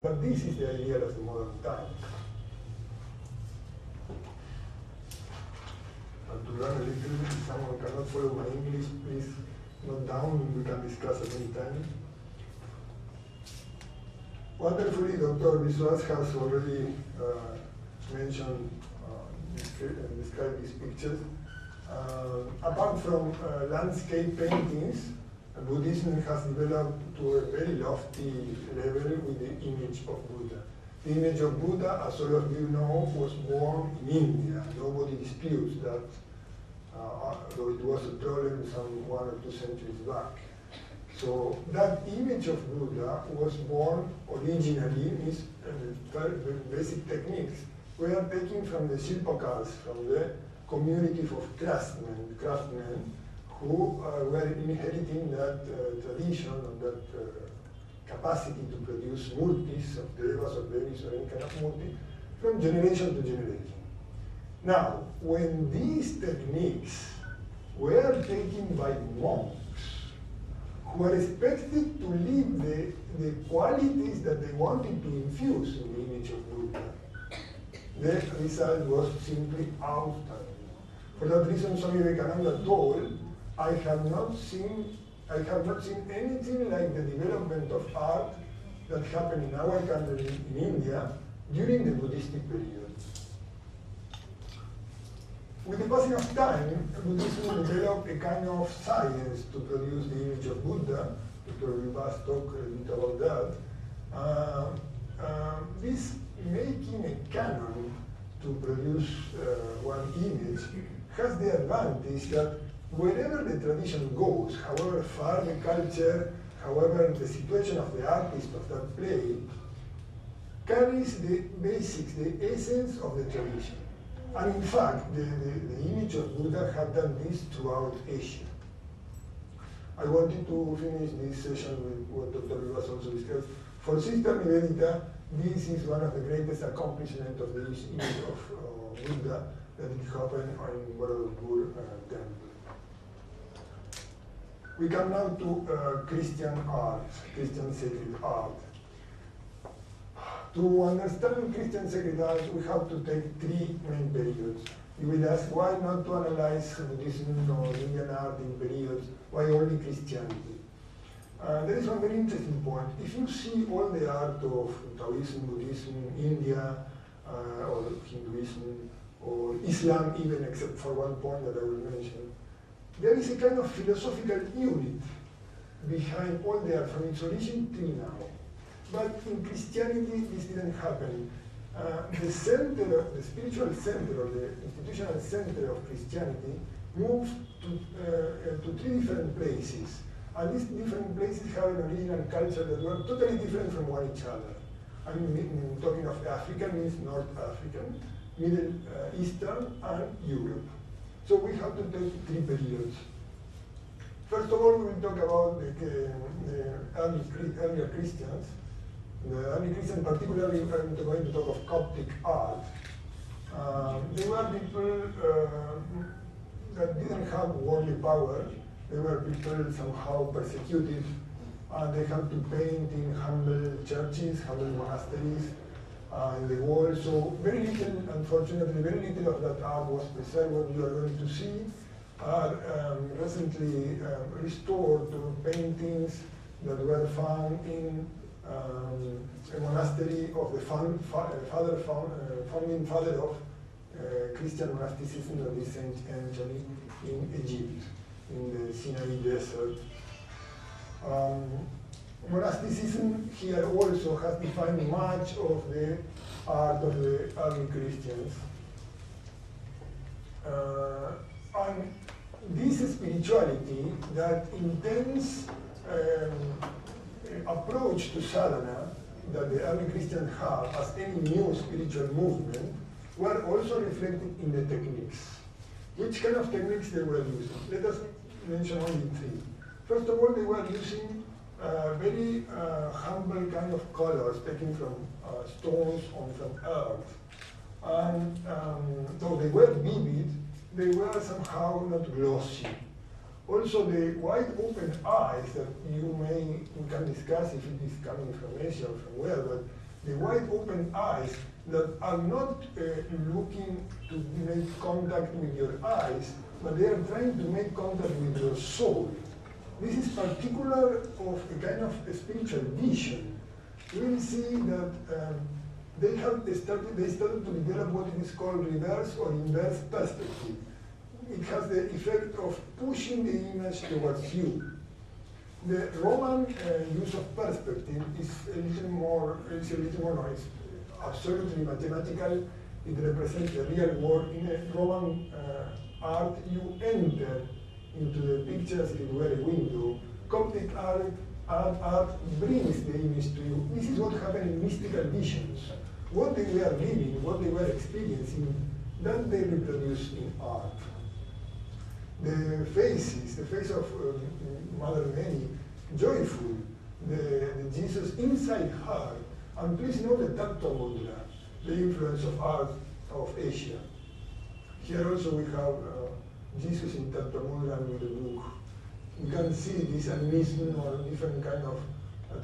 But this is the ideal of the modern times. And to learn a little bit, if someone cannot follow my English, please note down, we can discuss at any time. Wonderfully, Dr. Biswas has already mentioned, described these pictures. Apart from landscape paintings, Buddhism has developed to a very lofty level with the image of Buddha. The image of Buddha, as all of you know, was born in India. Nobody disputes that, though it was a problem some 1 or 2 centuries back. So that image of Buddha was born originally, these basic techniques were taken from the Shilpakars, from the community of craftsmen who were inheriting that tradition and that capacity to produce murtis of devas or devis or any kind of murti from generation to generation. Now, when these techniques were taken by monks who were expected to leave the qualities that they wanted to infuse in the image of Buddha, the result was simply outstanding. For that reason, Swami Vivekananda told, I have not seen anything like the development of art that happened in our country, in India, during the Buddhistic period. With the passing of time, Buddhism developed a kind of science to produce the image of Buddha. Dr. Vivas talked a bit about that. This making a canon to produce one image has the advantage that wherever the tradition goes, however far the culture, however the situation of the artist of that play, carries the basics, the essence of the tradition. And in fact, the image of Buddha had done this throughout Asia. I wanted to finish this session with what Dr. Vivas also discussed. For Sister Nivedita, this is one of the greatest accomplishments of the image of Buddha that it happened in Baradpur temple. We come now to Christian art, Christian sacred art. To understand Christian sacred art, we have to take 3 main periods. You will ask, why not to analyze Buddhism or Indian art in periods? Why only Christianity? There is one very interesting point. If you see all the art of Taoism, Buddhism, India, or Hinduism, or Islam even, except for one point that I will mention, there is a kind of philosophical unit behind all the art from its origin till now. But in Christianity, this didn't happen. The center, the spiritual center, or the institutional center of Christianity moved to 3 different places. And these different places have an original culture that were totally different from one each other. I mean, talking of African means North African, Middle Eastern, and Europe. So we have to take 3 periods. First of all, we will talk about the earlier Christians. The early Christians, particularly, I'm going to talk of Coptic art. They were people that didn't have worldly power. They were people somehow persecuted. They had to paint in humble churches, humble monasteries, in the wall. So very little, unfortunately, very little of that art was preserved. What you are going to see are recently restored paintings that were found in a monastery of the founding father of Christian monasticism of this century in Egypt, in the Sinai desert. Monasticism here also has defined much of the art of the early Christians. And this spirituality, that intense approach to sadhana that the early Christians had as any new spiritual movement, were also reflected in the techniques. Which kind of techniques they were using? Let us mention only 3. First of all, they were using very humble kind of colors taken from stones or from earth. And though they were vivid, they were somehow not glossy. Also, the wide open eyes that we can discuss if it is coming from Asia or from where, but the wide open eyes that are not looking to make contact with your eyes, but they are trying to make contact with your soul. This is particular of a kind of a spiritual vision. We will see that they started to develop what is called reverse or inverse perspective. It has the effect of pushing the image towards you. The Roman use of perspective is a little more noise, absolutely mathematical. It represents the real world. In a Roman art, you enter into the picture as if it were a window. Coptic art brings the image to you. This is what happened in mystical visions. What they were living, what they were experiencing, that they reproduce in art. The faces, the face of Mother Mary, joyful, the Jesus inside her, and please note the tacto mudra, the influence of art of Asia. Here also we have Jesus in tacto mudra with a book. You can see this animism or different kind of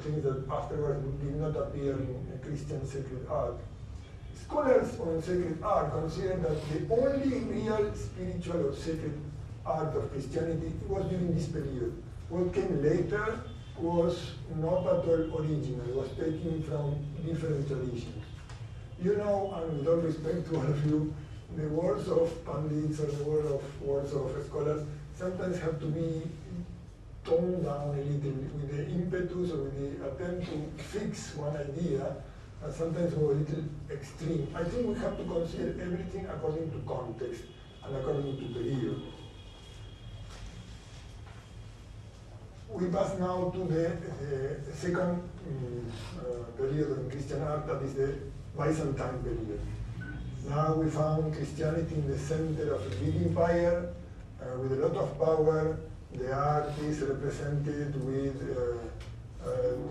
things that afterwards did not appear in Christian sacred art. Scholars on sacred art consider that the only real spiritual or sacred art of Christianity was during this period. What came later was not at all original, it was taken from different traditions. You know, and with all respect to all of you, the words of pundits or the words of scholars sometimes have to be toned down a little with the impetus or with the attempt to fix one idea, and sometimes go a little extreme. I think we have to consider everything according to context and according to period. We pass now to the second period in Christian art, that is the Byzantine period. Now we found Christianity in the center of a big empire with a lot of power. The art is represented with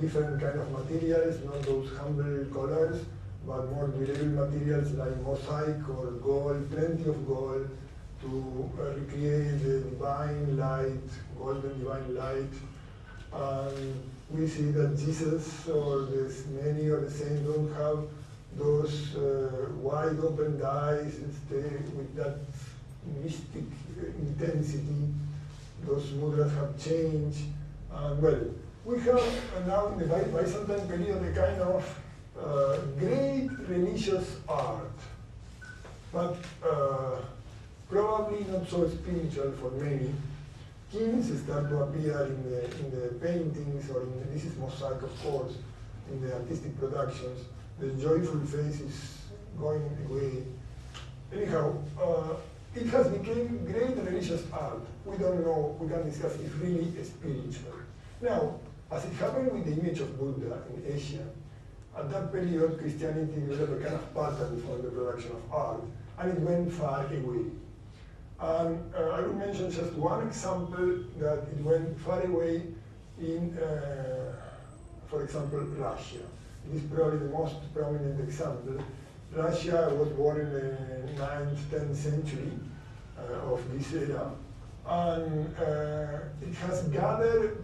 different kind of materials, not those humble colors, but more durable materials like mosaic or gold, plenty of gold, to recreate the divine light, golden divine light. And we see that Jesus or many of the saints don't have those wide open eyes with that mystic intensity. Those mudras have changed. Well, we have now in the Byzantine period a kind of great religious art, but probably not so spiritual for many. Kings start to appear in the paintings, or this is mosaic, of course, in the artistic productions. The joyful face is going away. Anyhow, it has become great religious art. We don't know, we can discuss if really spiritual. Now, as it happened with the image of Buddha in Asia, at that period Christianity developed a kind of pattern for the production of art, and it went far away. And I will mention just one example that it went far away in, for example, Russia. It is probably the most prominent example. Russia was born in the 9th, 10th century of this era, and it has gathered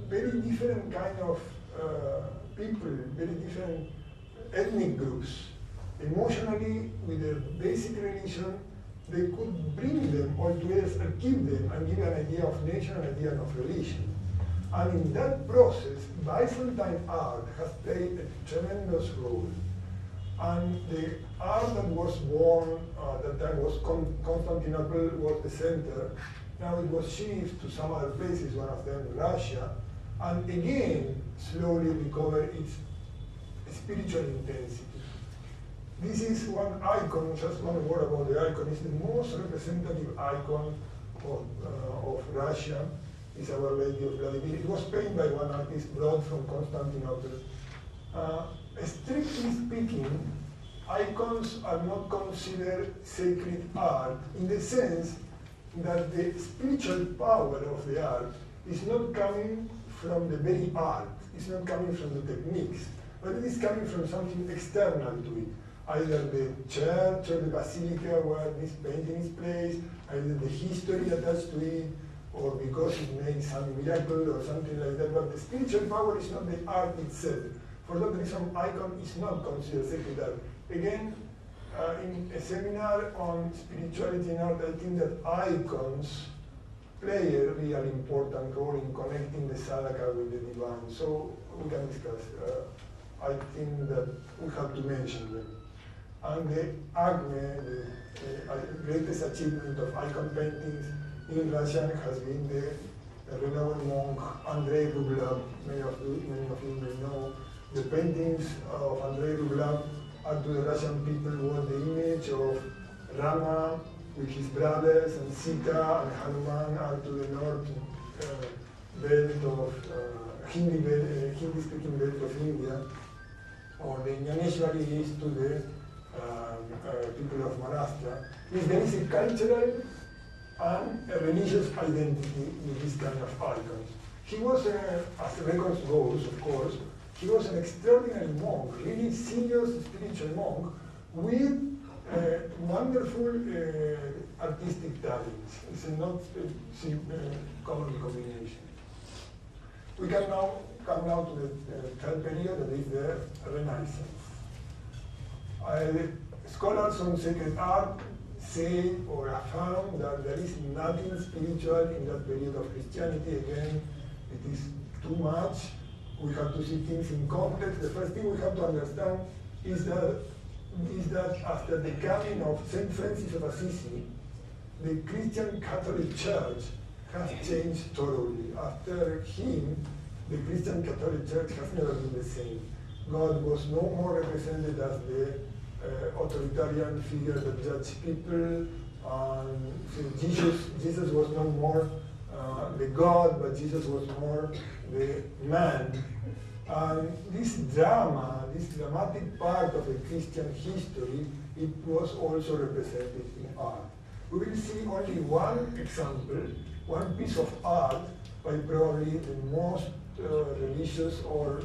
very different kind of people, very different ethnic groups. Emotionally, with their basic religion, they could bring them all together and keep them and give an idea of nation, an idea of religion. And in that process, Byzantine art has played a tremendous role. And the art that was born at that time was Constantinople was the center. Now it was shifted to some other places, one of them Russia, and again slowly recovered its spiritual intensity. This is one icon, just one word about the icon. It's the most representative icon of Russia. It's Our Lady of Vladimir. It was painted by one artist brought from Constantinople. Strictly speaking, icons are not considered sacred art in the sense that the spiritual power of the art is not coming from the very art, it's not coming from the techniques, but it is coming from something external to it. Either the church or the basilica where this painting is placed, either the history attached to it, or because it made some miracle or something like that. But the spiritual power is not the art itself. For that reason, icon is not considered sacred art. Again, in a seminar on spirituality and art, I think that icons play a really important role in connecting the sadhaka with the divine. So we can discuss. I think that we have to mention them. And the Acme, the greatest achievement of icon paintings in Russia has been the renowned monk Andrei Rublev. Many of you may know. The paintings of Andrei Rublev are to the Russian people was the image of Rama with his brothers, and Sita and Hanuman are to the north belt of Hindi-speaking belt of India, or the Nyaneshwari is to the people of Maharashtra. There is a cultural and a religious identity with this kind of icons. He was, as records goes, of course, he was an extraordinary monk, really serious spiritual monk with wonderful artistic talents. It's a not common combination. We can now come now to the third period, that is the Renaissance. Scholars on sacred art say or affirm that there is nothing spiritual in that period of Christianity. Again, it is too much. We have to see things in context. The first thing we have to understand is that after the coming of Saint Francis of Assisi, the Christian Catholic Church has changed thoroughly. After him, the Christian Catholic Church has never been the same. God was no more represented as the authoritarian figure that judged people. Jesus was no more the God, but Jesus was more the man. And this drama, this dramatic part of the Christian history, it was also represented in art. We will see only one example, one piece of art by probably the most religious, or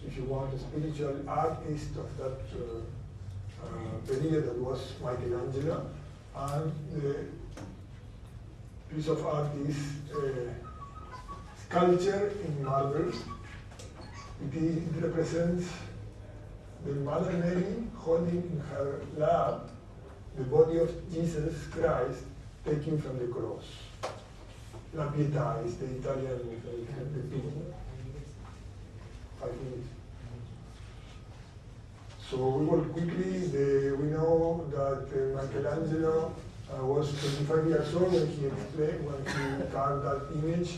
if you want, a spiritual artist of that period, that was Michelangelo. And the piece of art is sculpture in marble. It represents the Mother Mary holding in her lap the body of Jesus Christ taken from the cross. La Pietà is the Italian pity. 5 minutes. So we will quickly, we know that Michelangelo was 25 years old when he carved that image.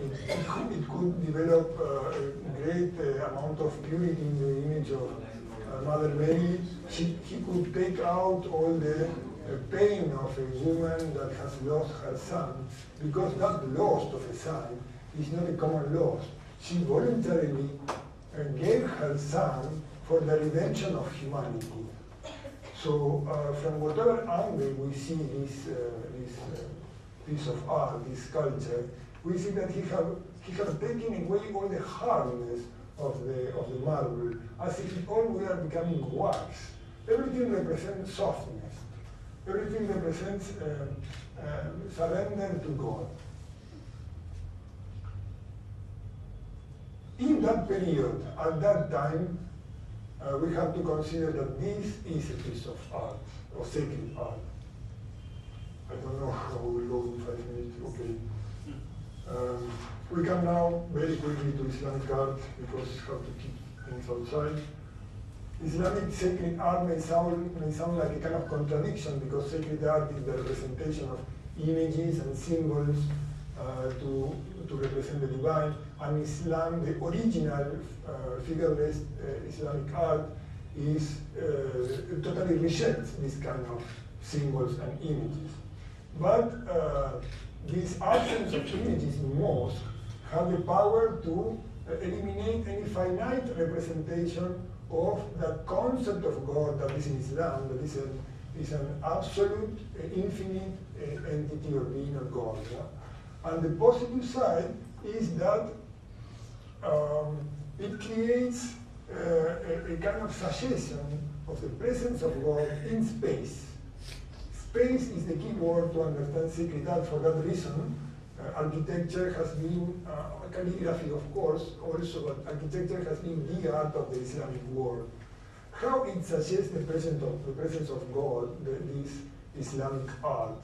It could develop a great amount of purity in the image of Mother Mary. He could take out all the pain of a woman that has lost her son, because that loss of a son is not a common loss. She voluntarily gave her son for the redemption of humanity. So from whatever angle we see this piece of art, this sculpture, we see that he have taken away all the hardness of the marble, as if it all were becoming wax. Everything represents softness. Everything represents surrender to God. In that period, at that time, we have to consider that this is a piece of art, or sacred art. I don't know how we will go in 5 minutes, okay. We come now very quickly to Islamic art, because we have to keep things outside. Islamic sacred art may sound like a kind of contradiction, because sacred art is the representation of images and symbols to represent the divine. And Islam, the original figureless Islamic art, is totally rejects this kind of symbols and images. But this absence of images in mosque have the power to eliminate any finite representation of that concept of God that is in Islam, that is an absolute, infinite entity or being of God. Yeah? And the positive side is that it creates a kind of suggestion of the presence of God in space. Space is the key word to understand sacred art. For that reason, Architecture has been, calligraphy of course also, but architecture has been the art of the Islamic world. How it suggests the presence of God, this Islamic art,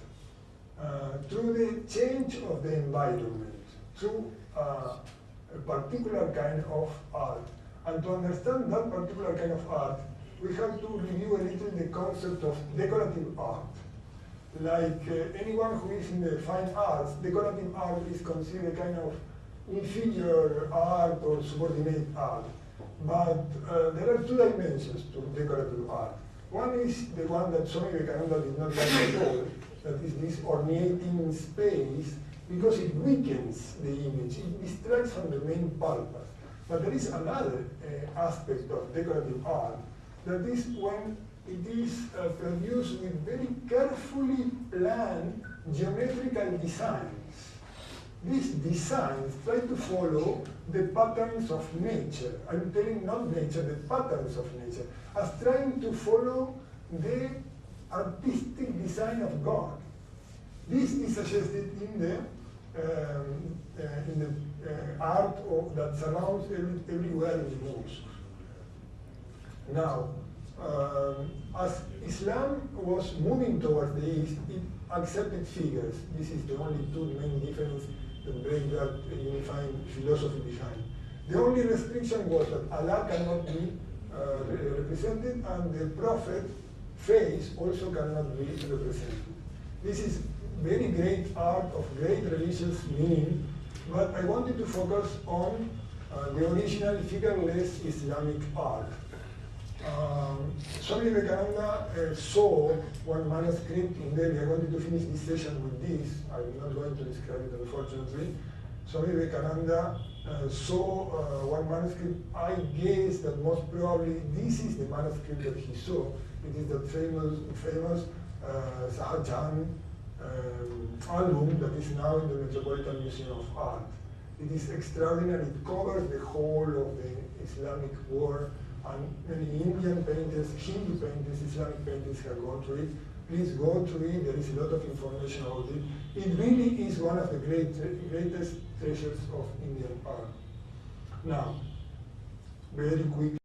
through the change of the environment, through a particular kind of art. And to understand that particular kind of art, we have to review a little the concept of decorative art. Like anyone who is in the fine arts, decorative art is considered a kind of inferior art or subordinate art. But there are two dimensions to decorative art. One is the one that Swami Vivekananda did not like at all, that is this ornating space, because it weakens the image, it distracts from the main purpose. But there is another aspect of decorative art, that is when it is produced with very carefully planned geometrical designs. These designs try to follow the patterns of nature. I'm telling not nature, the patterns of nature, as trying to follow the artistic design of God. This is suggested in the art that surrounds everywhere in the mosque. Now, as Islam was moving towards the East, it accepted figures. This is the only two main differences that break that unifying philosophy behind. The only restriction was that Allah cannot be represented, and the Prophet face also cannot be represented. This is very great art of great religious meaning, but I wanted to focus on the original figureless Islamic art. Swami Vivekananda saw one manuscript in Delhi. I wanted to finish this session with this. I'm not going to describe it, unfortunately. Swami Vivekananda saw one manuscript. I guess that most probably this is the manuscript that he saw. It is the famous Sahajan album that is now in the Metropolitan Museum of Art. It is extraordinary. It covers the whole of the Islamic world, and many Indian painters, Hindu painters, Islamic painters have gone through it. Please go through it. There is a lot of information about it. It really is one of the greatest treasures of Indian art. Now, very quickly.